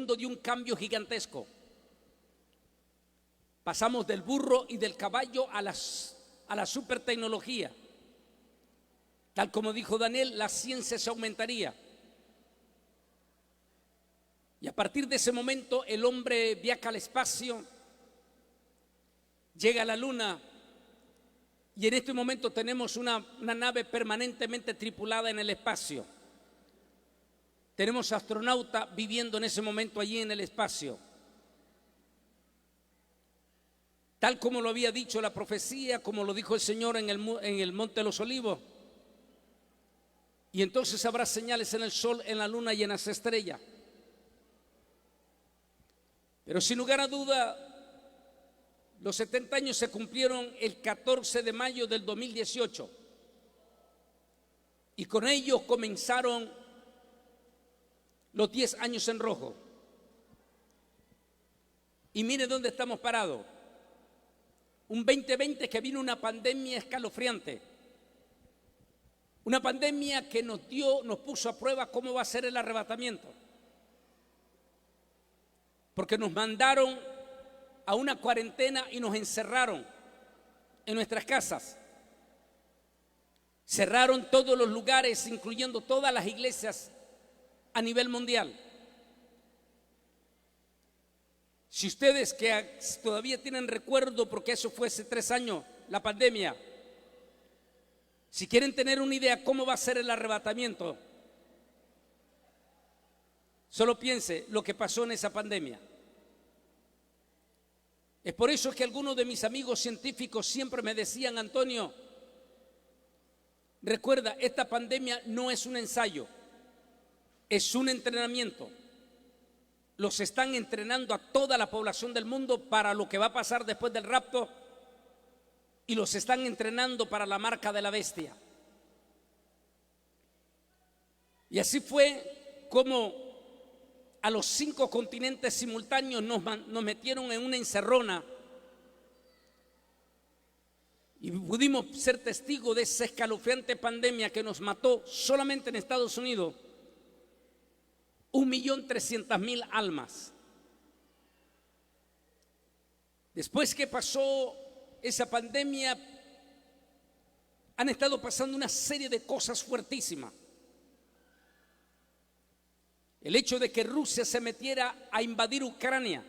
mundo dio un cambio gigantesco. Pasamos del burro y del caballo a la supertecnología. Tal como dijo Daniel, la ciencia se aumentaría. Y a partir de ese momento el hombre viaja al espacio, llega a la luna, y en este momento tenemos una nave permanentemente tripulada en el espacio. Tenemos astronautas viviendo en ese momento allí en el espacio. Tal como lo había dicho la profecía, como lo dijo el Señor en el Monte de los Olivos. Y entonces habrá señales en el sol, en la luna y en las estrellas. Pero sin lugar a duda, los 70 años se cumplieron el 14 de mayo del 2018. Y con ellos comenzaron los 10 años en rojo. Y mire dónde estamos parados. Un 2020 que vino una pandemia escalofriante. Una pandemia que nos puso a prueba cómo va a ser el arrebatamiento. Porque nos mandaron a una cuarentena y nos encerraron en nuestras casas. Cerraron todos los lugares, incluyendo todas las iglesias a nivel mundial. Si ustedes que todavía tienen recuerdo, porque eso fue hace 3 años, la pandemia, si quieren tener una idea cómo va a ser el arrebatamiento, solo piense lo que pasó en esa pandemia. Es por eso que algunos de mis amigos científicos siempre me decían: Antonio, recuerda, esta pandemia no es un ensayo, es un entrenamiento. Los están entrenando a toda la población del mundo para lo que va a pasar después del rapto, y los están entrenando para la marca de la bestia. Y así fue como a los 5 continentes simultáneos nos metieron en una encerrona, y pudimos ser testigos de esa escalofriante pandemia que nos mató solamente en Estados Unidos 1.300.000 almas. Después que pasó esa pandemia, han estado pasando una serie de cosas fuertísimas. El hecho de que Rusia se metiera a invadir Ucrania.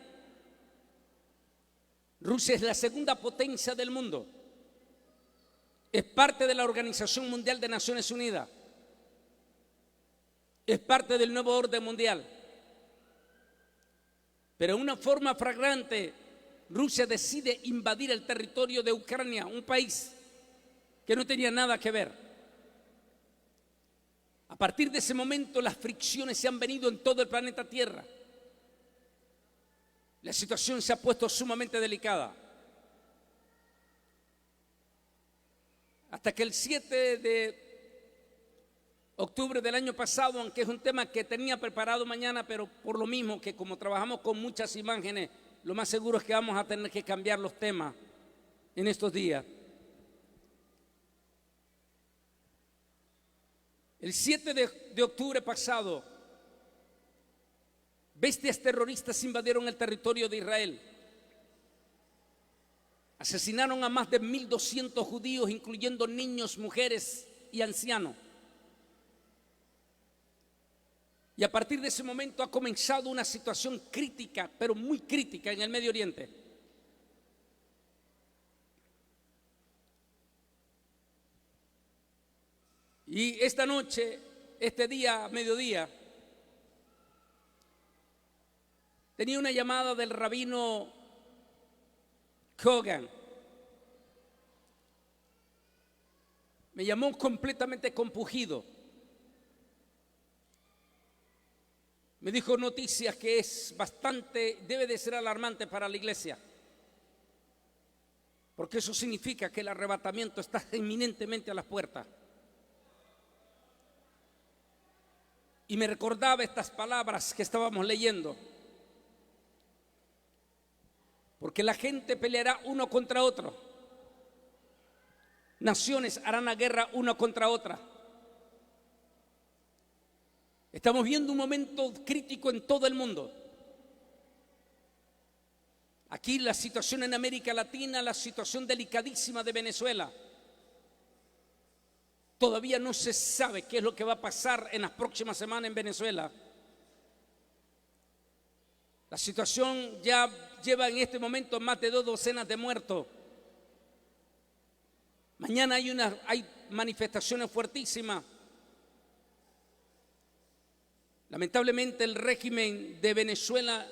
Rusia es la segunda potencia del mundo. Es parte de la Organización Mundial de Naciones Unidas. Es parte del nuevo orden mundial. Pero de una forma flagrante, Rusia decide invadir el territorio de Ucrania, un país que no tenía nada que ver. A partir de ese momento, las fricciones se han venido en todo el planeta Tierra. La situación se ha puesto sumamente delicada. Hasta que el 7 de octubre del año pasado, aunque es un tema que tenía preparado mañana, pero por lo mismo que como trabajamos con muchas imágenes, lo más seguro es que vamos a tener que cambiar los temas en estos días. El 7 de octubre pasado, bestias terroristas invadieron el territorio de Israel. Asesinaron a más de 1.200 judíos, incluyendo niños, mujeres y ancianos. Y a partir de ese momento ha comenzado una situación crítica, pero muy crítica en el Medio Oriente. Y esta noche, este día, mediodía, tenía una llamada del rabino Kogan. Me llamó completamente compungido. Me dijo noticias que debe de ser alarmante para la iglesia. Porque eso significa que el arrebatamiento está inminentemente a las puertas. Y me recordaba estas palabras que estábamos leyendo. Porque la gente peleará uno contra otro. Naciones harán la guerra una contra otra. Estamos viendo un momento crítico en todo el mundo. Aquí la situación en América Latina, la situación delicadísima de Venezuela. Todavía no se sabe qué es lo que va a pasar en las próximas semanas en Venezuela. La situación ya lleva en este momento más de 2 docenas de muertos. Mañana hay manifestaciones fuertísimas. Lamentablemente el régimen de Venezuela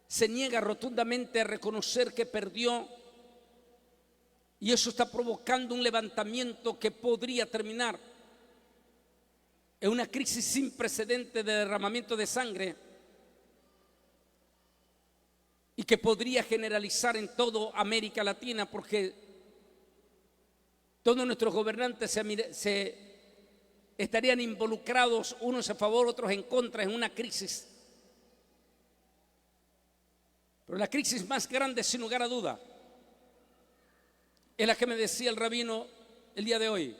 se niega rotundamente a reconocer que perdió, y eso está provocando un levantamiento que podría terminar en una crisis sin precedentes de derramamiento de sangre y que podría generalizar en toda América Latina, porque todos nuestros gobernantes se estarían involucrados, unos a favor, otros en contra, en una crisis. Pero la crisis más grande, sin lugar a duda, es la que me decía el rabino el día de hoy.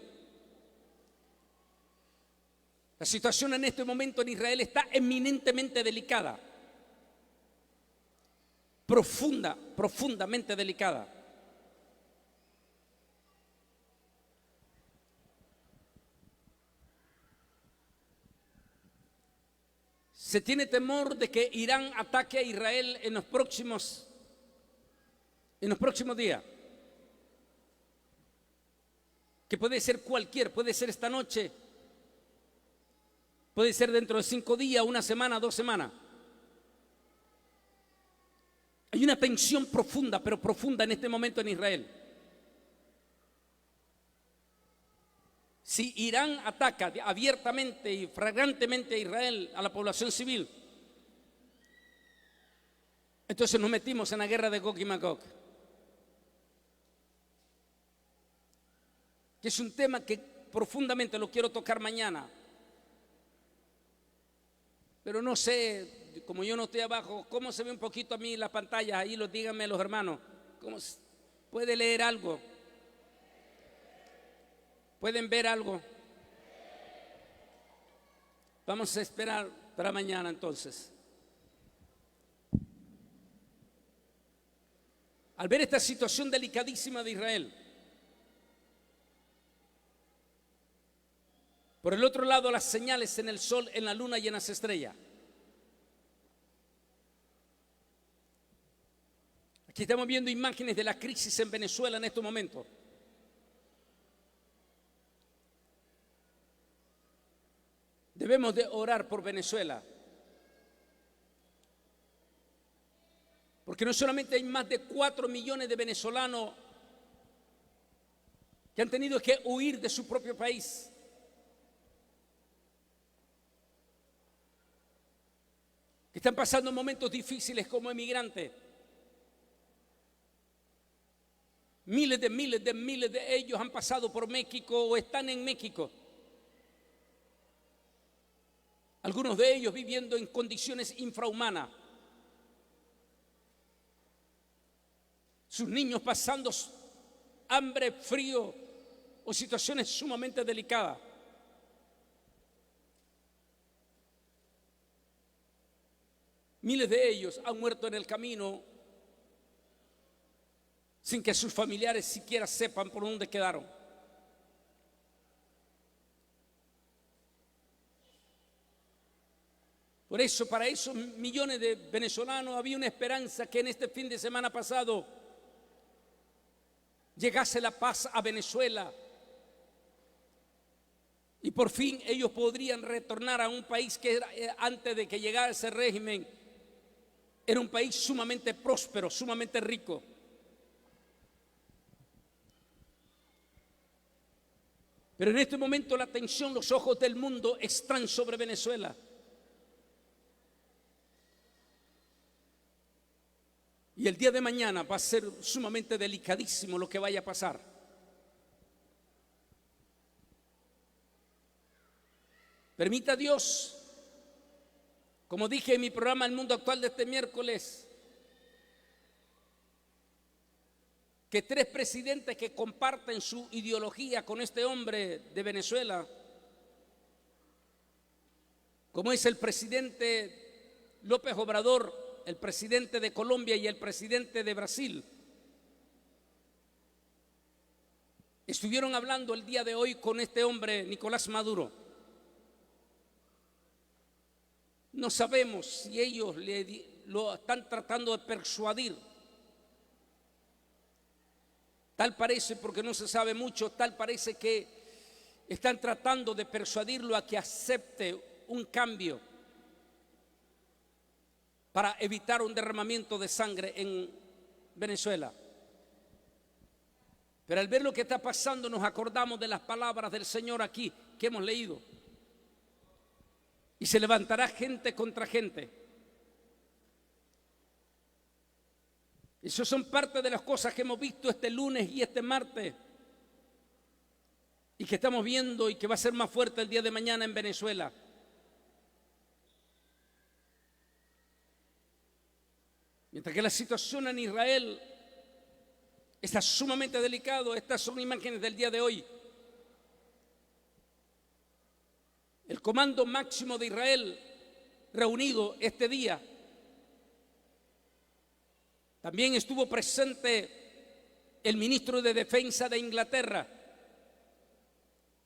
La situación en este momento en Israel está eminentemente delicada, profundamente delicada. Se tiene temor de que Irán ataque a Israel en los próximos días. Que puede ser puede ser esta noche, puede ser dentro de 5 días, 1 semana, 2 semanas. Hay una tensión profunda, pero profunda en este momento en Israel. Si Irán ataca abiertamente y flagrantemente a Israel, a la población civil, entonces nos metimos en la guerra de Gog y Magog, que es un tema que profundamente lo quiero tocar mañana. Pero no sé, como yo no estoy abajo, ¿cómo se ve un poquito a mí la pantalla? Ahí díganme los hermanos. ¿Cómo puede leer algo? ¿Pueden ver algo? Vamos a esperar para mañana entonces. Al ver esta situación delicadísima de Israel, por el otro lado, las señales en el sol, en la luna y en las estrellas. Aquí estamos viendo imágenes de la crisis en Venezuela en estos momentos. Debemos de orar por Venezuela, porque no solamente hay más de 4 millones de venezolanos que han tenido que huir de su propio país, que están pasando momentos difíciles como emigrantes. Miles de ellos han pasado por México o están en México. Algunos de ellos viviendo en condiciones infrahumanas. Sus niños pasando hambre, frío o situaciones sumamente delicadas. Miles de ellos han muerto en el camino sin que sus familiares siquiera sepan por dónde quedaron. Por eso, para esos millones de venezolanos había una esperanza que en este fin de semana pasado llegase la paz a Venezuela y por fin ellos podrían retornar a un país que antes de que llegara ese régimen era un país sumamente próspero, sumamente rico. Pero en este momento la atención, los ojos del mundo están sobre Venezuela. Y el día de mañana va a ser sumamente delicadísimo lo que vaya a pasar. Permita Dios, como dije en mi programa El Mundo Actual de este miércoles, que 3 presidentes que comparten su ideología con este hombre de Venezuela, como es el presidente López Obrador el presidente de Colombia y el presidente de Brasil estuvieron hablando el día de hoy con este hombre, Nicolás Maduro. No sabemos si ellos lo están tratando de persuadir. Tal parece, porque no se sabe mucho, tal parece que están tratando de persuadirlo a que acepte un cambio para evitar un derramamiento de sangre en Venezuela. Pero al ver lo que está pasando nos acordamos de las palabras del Señor aquí que hemos leído. Y se levantará gente contra gente. Eso son parte de las cosas que hemos visto este lunes y este martes y que estamos viendo y que va a ser más fuerte el día de mañana en Venezuela. Mientras que la situación en Israel está sumamente delicado, estas son imágenes del día de hoy. El comando máximo de Israel reunido este día. También estuvo presente el ministro de Defensa de Inglaterra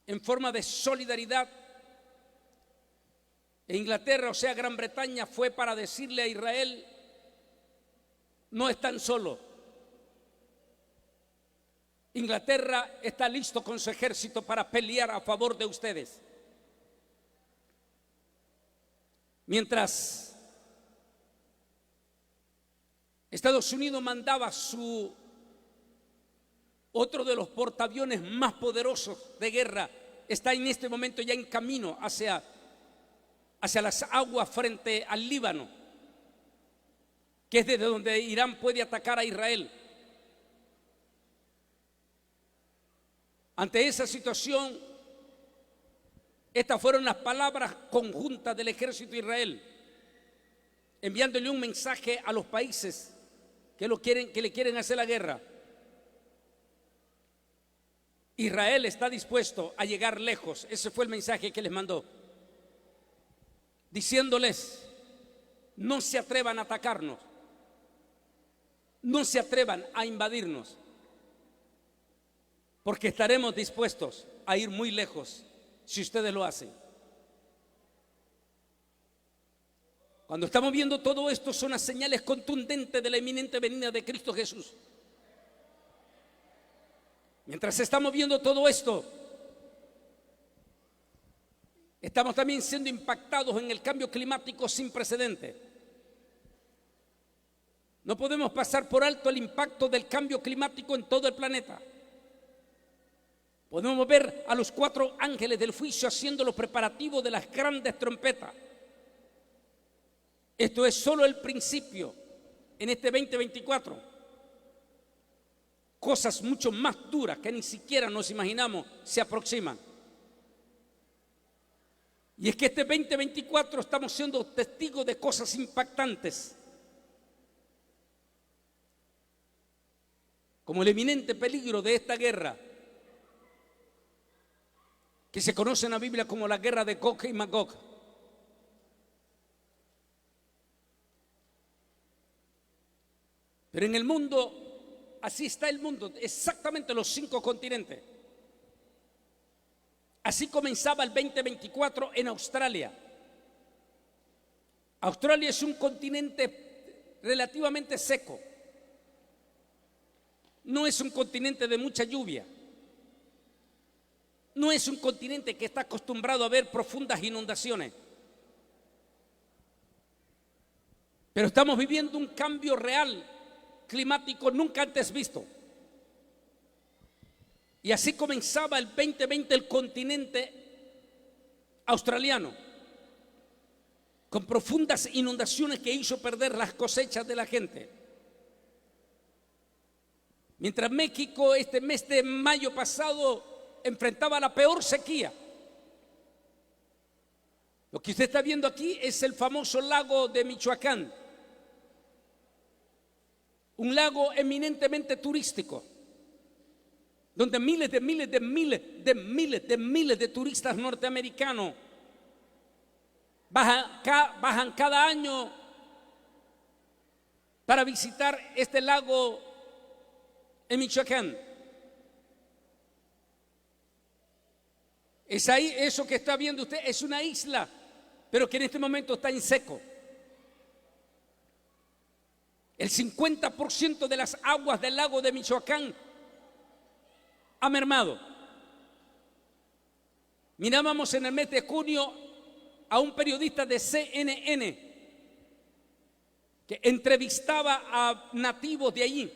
en forma de solidaridad. E Inglaterra, o sea, Gran Bretaña, fue para decirle a Israel: no están solos. Inglaterra está listo con su ejército para pelear a favor de ustedes. Mientras Estados Unidos mandaba otro de los portaaviones más poderosos de guerra, está en este momento ya en camino hacia las aguas frente al Líbano, que es desde donde Irán puede atacar a Israel. Ante esa situación, estas fueron las palabras conjuntas del ejército de Israel, enviándole un mensaje a los países que le quieren hacer la guerra. Israel está dispuesto a llegar lejos. Ese fue el mensaje que les mandó, diciéndoles: no se atrevan a atacarnos, no se atrevan a invadirnos, porque estaremos dispuestos a ir muy lejos si ustedes lo hacen. Cuando estamos viendo todo esto, son las señales contundentes de la inminente venida de Cristo Jesús. Mientras estamos viendo todo esto, estamos también siendo impactados en el cambio climático sin precedente. No podemos pasar por alto el impacto del cambio climático en todo el planeta. Podemos ver a los 4 ángeles del juicio haciendo los preparativos de las grandes trompetas. Esto es solo el principio en este 2024. Cosas mucho más duras que ni siquiera nos imaginamos se aproximan. Y es que este 2024 estamos siendo testigos de cosas impactantes, como el eminente peligro de esta guerra, que se conoce en la Biblia como la guerra de Gog y Magog. Pero en el mundo, así está el mundo, exactamente los 5 continentes. Así comenzaba el 2024 en Australia. Australia es un continente relativamente seco. No es un continente de mucha lluvia. No es un continente que está acostumbrado a ver profundas inundaciones. Pero estamos viviendo un cambio real climático nunca antes visto. Y así comenzaba el 2020 el continente australiano, con profundas inundaciones que hizo perder las cosechas de la gente. Mientras México este mes de mayo pasado enfrentaba la peor sequía. Lo que usted está viendo aquí es el famoso lago de Michoacán, un lago eminentemente turístico, donde miles de turistas norteamericanos bajan cada año para visitar este lago en Michoacán. Es ahí, eso que está viendo usted es una isla, pero que en este momento está en seco. El 50% de las aguas del lago de Michoacán ha mermado. Mirábamos en el mes de junio a un periodista de CNN que entrevistaba a nativos de allí.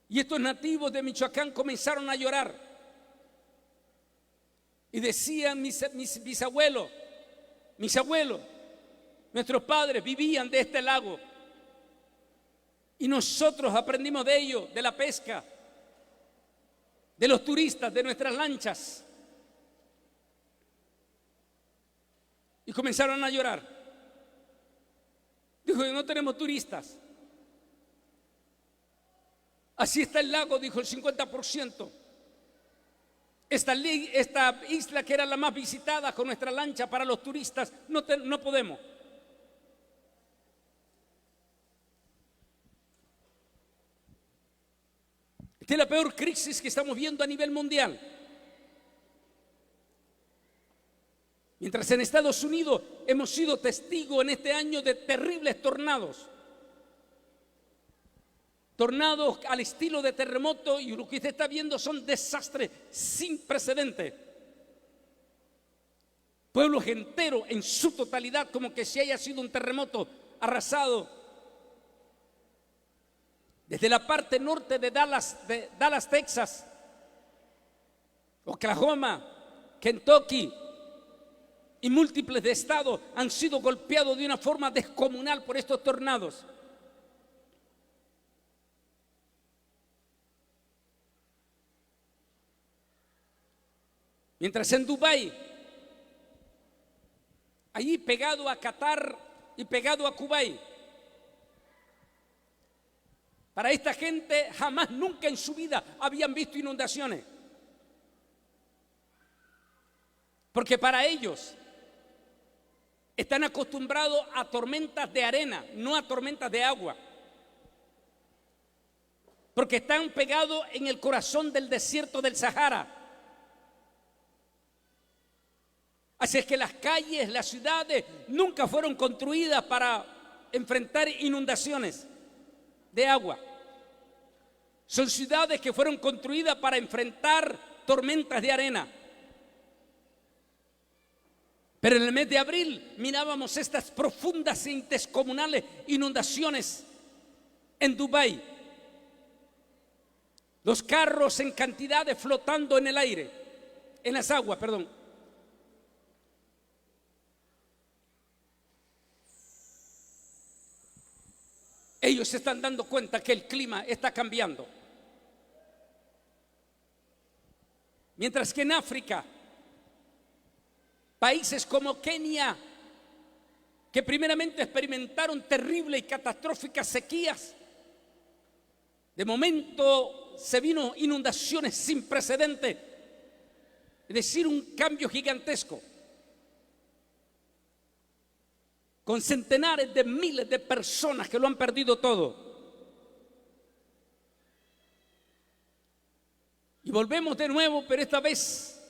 Y estos nativos de Michoacán comenzaron a llorar. Y decían mis bisabuelos, nuestros padres vivían de este lago. Y nosotros aprendimos de ello, de la pesca, de los turistas, de nuestras lanchas. Y comenzaron a llorar. Dijo, no tenemos turistas. Así está el lago, dijo el 50%. Esta isla que era la más visitada con nuestra lancha para los turistas, no podemos. Esta es la peor crisis que estamos viendo a nivel mundial. Mientras en Estados Unidos hemos sido testigos en este año de terribles tornados. Tornados al estilo de terremoto, y lo que usted está viendo son desastres sin precedentes. Pueblos enteros en su totalidad, como que si haya sido un terremoto arrasado. Desde la parte norte de Dallas, Texas, Oklahoma, Kentucky y múltiples de estados han sido golpeados de una forma descomunal por estos tornados. Mientras en Dubái, allí pegado a Qatar y pegado a Kuwait, para esta gente jamás, nunca en su vida habían visto inundaciones. Porque para ellos están acostumbrados a tormentas de arena, no a tormentas de agua. Porque están pegados en el corazón del desierto del Sahara. Así es que las calles, las ciudades nunca fueron construidas para enfrentar inundaciones de agua. Son ciudades que fueron construidas para enfrentar tormentas de arena. Pero en el mes de abril mirábamos estas profundas e descomunales inundaciones en Dubái. Los carros en cantidades flotando en el aire, en las aguas, perdón. Ellos se están dando cuenta que el clima está cambiando. Mientras que en África, países como Kenia, que primeramente experimentaron terribles y catastróficas sequías, de momento se vino inundaciones sin precedentes, es decir, un cambio gigantesco, con centenares de miles de personas que lo han perdido todo. Y volvemos de nuevo, pero esta vez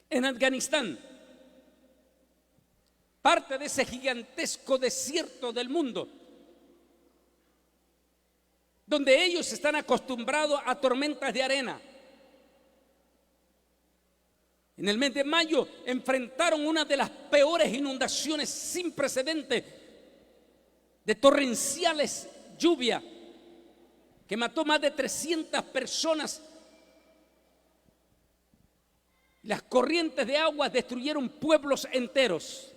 en Afganistán, parte de ese gigantesco desierto del mundo, donde ellos están acostumbrados a tormentas de arena. En el mes de mayo enfrentaron una de las peores inundaciones sin precedentes de torrenciales lluvias que mató más de 300 personas. Las corrientes de agua destruyeron pueblos enteros.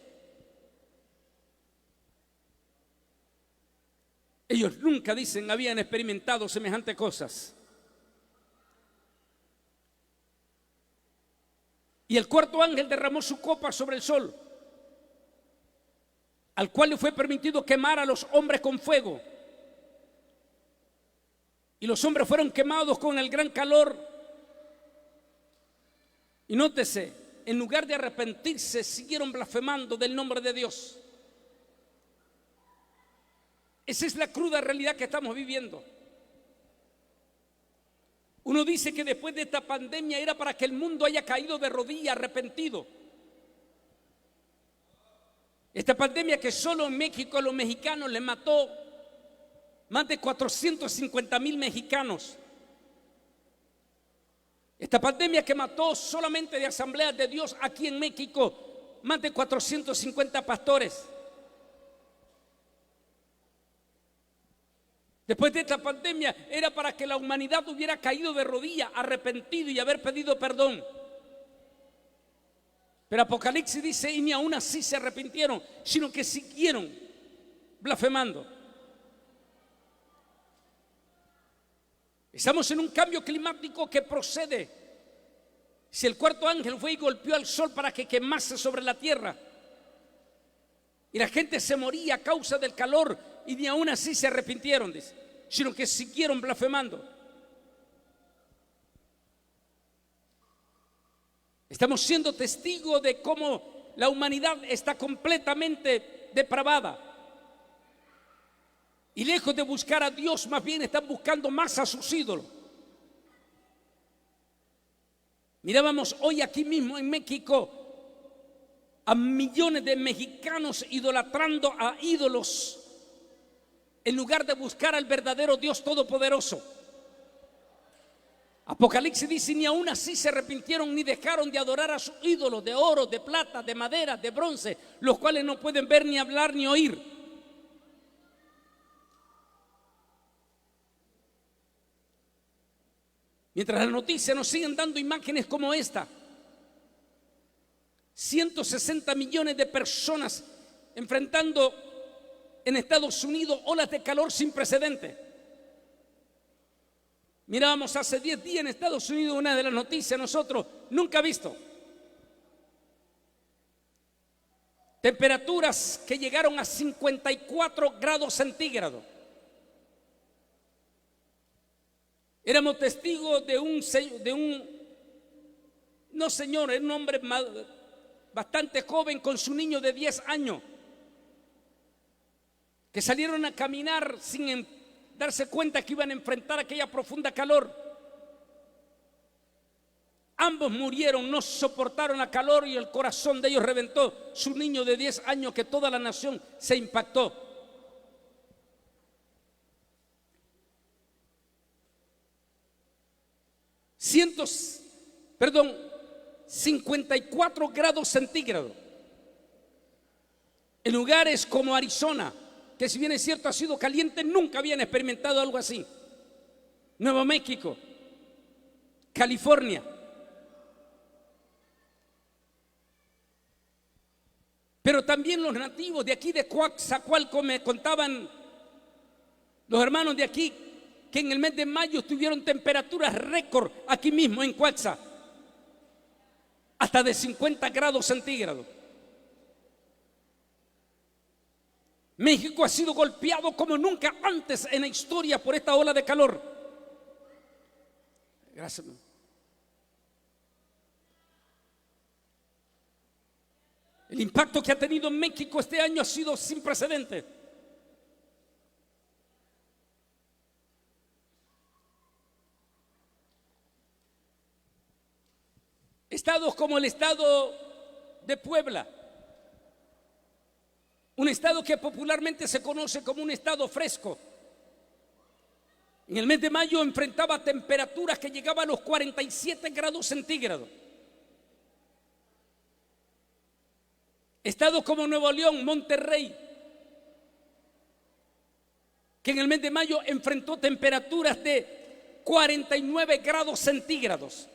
Ellos nunca, dicen, habían experimentado semejantes cosas. Y el cuarto ángel derramó su copa sobre el sol, al cual le fue permitido quemar a los hombres con fuego. Y los hombres fueron quemados con el gran calor. Y nótese, en lugar de arrepentirse, siguieron blasfemando del nombre de Dios. Esa es la cruda realidad que estamos viviendo. Uno dice que después de esta pandemia era para que el mundo haya caído de rodillas arrepentido. Esta pandemia que solo en México a los mexicanos les mató más de 450,000 mexicanos. Esta pandemia que mató solamente de Asambleas de Dios aquí en México más de 450 pastores. Después de esta pandemia era para que la humanidad hubiera caído de rodillas, arrepentido y haber pedido perdón. Pero Apocalipsis dice, y ni aún así se arrepintieron, sino que siguieron blasfemando. Estamos en un cambio climático que procede. Si el cuarto ángel fue y golpeó al sol para que quemase sobre la tierra, y la gente se moría a causa del calor, y ni aún así se arrepintieron, dice, sino que siguieron blasfemando. Estamos siendo testigos de cómo la humanidad está completamente depravada. Y lejos de buscar a Dios, más bien están buscando más a sus ídolos. Mirábamos hoy aquí mismo en México a millones de mexicanos idolatrando a ídolos en lugar de buscar al verdadero Dios todopoderoso. Apocalipsis dice, ni aún así se arrepintieron ni dejaron de adorar a sus ídolos de oro, de plata, de madera, de bronce, los cuales no pueden ver, ni hablar, ni oír. Mientras las noticias nos siguen dando imágenes como esta, 160 millones de personas enfrentando en Estados Unidos olas de calor sin precedentes. Mirábamos hace 10 días en Estados Unidos una de las noticias nosotros nunca visto. Temperaturas que llegaron a 54 grados centígrados. Éramos testigos de un hombre bastante joven con su niño de 10 años, que salieron a caminar sin darse cuenta que iban a enfrentar aquella profunda calor. Ambos murieron, no soportaron la calor y el corazón de ellos reventó. Su niño de 10 años, que toda la nación se impactó. 54 grados centígrados. En lugares como Arizona, que si bien es cierto ha sido caliente, nunca habían experimentado algo así. Nuevo México, California. Pero también los nativos de aquí de Coatzacoalcos me contaban los hermanos de aquí que en el mes de mayo tuvieron temperaturas récord aquí mismo en Coatzacoalcos, hasta de 50 grados centígrados. México ha sido golpeado como nunca antes en la historia por esta ola de calor. Gracias. El impacto que ha tenido en México este año ha sido sin precedentes. Estados como el estado de Puebla, un estado que popularmente se conoce como un estado fresco, en el mes de mayo enfrentaba temperaturas que llegaban a los 47 grados centígrados. Estados como Nuevo León, Monterrey, que en el mes de mayo enfrentó temperaturas de 49 grados centígrados.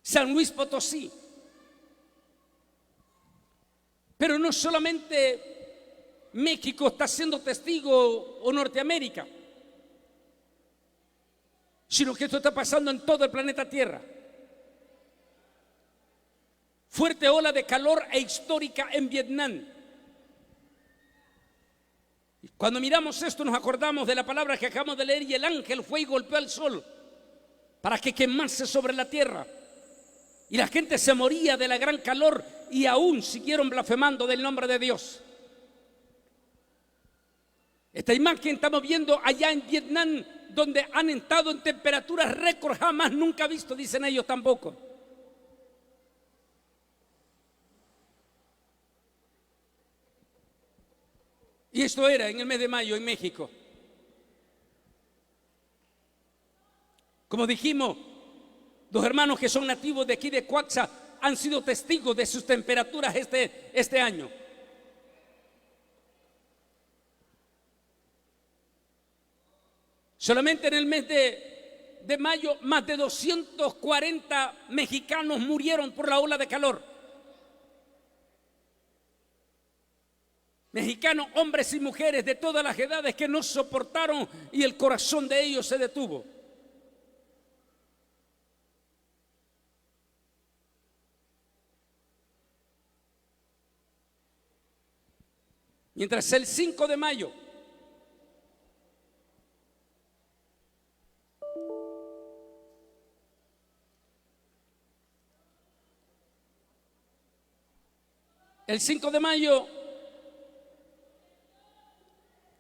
San Luis Potosí. Pero no solamente México está siendo testigo o Norteamérica, sino que esto está pasando en todo el planeta Tierra. Fuerte ola de calor e histórica en Vietnam. Cuando miramos esto nos acordamos de la palabra que acabamos de leer, y el ángel fue y golpeó al sol para que quemase sobre la tierra. Y la gente se moría de la gran calor y aún siguieron blasfemando del nombre de Dios. Esta imagen estamos viendo allá en Vietnam, donde han estado en temperaturas récord jamás nunca visto, dicen ellos tampoco. Y esto era en el mes de mayo en México. Como dijimos, los hermanos que son nativos de aquí de Coaxa han sido testigos de sus temperaturas este año. Solamente en el mes de mayo, más de 240 mexicanos murieron por la ola de calor. Mexicanos, hombres y mujeres de todas las edades que no soportaron y el corazón de ellos se detuvo. Mientras el 5 de mayo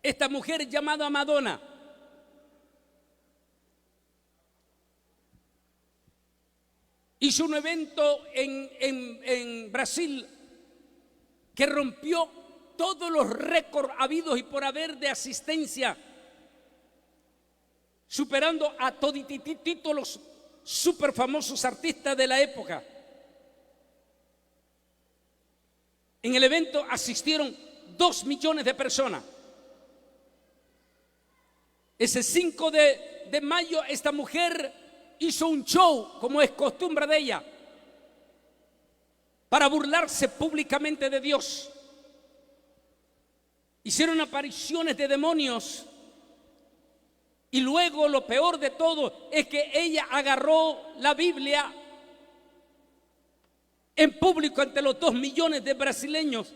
esta mujer llamada Madonna hizo un evento en Brasil que rompió todos los récords habidos y por haber de asistencia, superando a todititito los super famosos artistas de la época. En el evento asistieron 2 millones de personas. Ese 5 de mayo esta mujer hizo un show, como es costumbre de ella, para burlarse públicamente de Dios. Hicieron apariciones de demonios y luego lo peor de todo es que ella agarró la Biblia en público ante los 2 millones de brasileños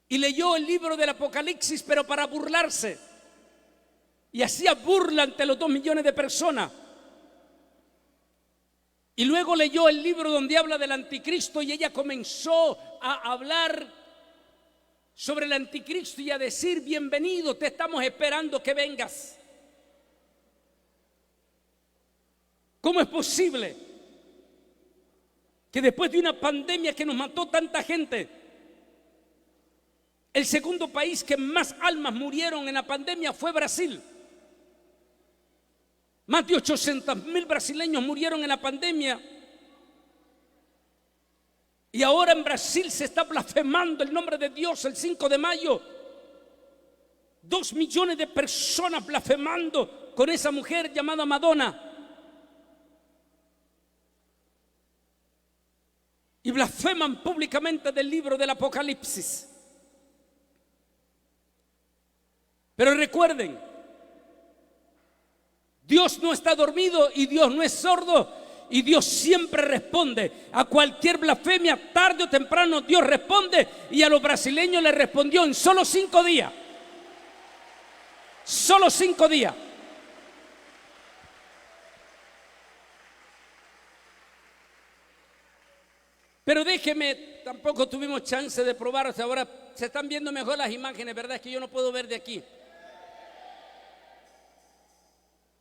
y leyó el libro del Apocalipsis, pero para burlarse, y hacía burla ante los 2 millones de personas. Y luego leyó el libro donde habla del anticristo y ella comenzó a hablar sobre el anticristo y a decir: bienvenido, te estamos esperando que vengas. ¿Cómo es posible que después de una pandemia que nos mató tanta gente, el segundo país que más almas murieron en la pandemia fue Brasil? Más de 800,000 brasileños murieron en la pandemia. Y ahora en Brasil se está blasfemando el nombre de Dios el 5 de mayo. 2 millones de personas blasfemando con esa mujer llamada Madonna. Y blasfeman públicamente del libro del Apocalipsis. Pero recuerden, Dios no está dormido y Dios no es sordo, y Dios siempre responde a cualquier blasfemia. Tarde o temprano Dios responde, y a los brasileños les respondió en solo 5 días. Solo 5 días. Pero déjeme, tampoco tuvimos chance de probar hasta ahora. Se están viendo mejor las imágenes, ¿verdad? Es que yo no puedo ver de aquí.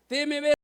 Déjeme ver.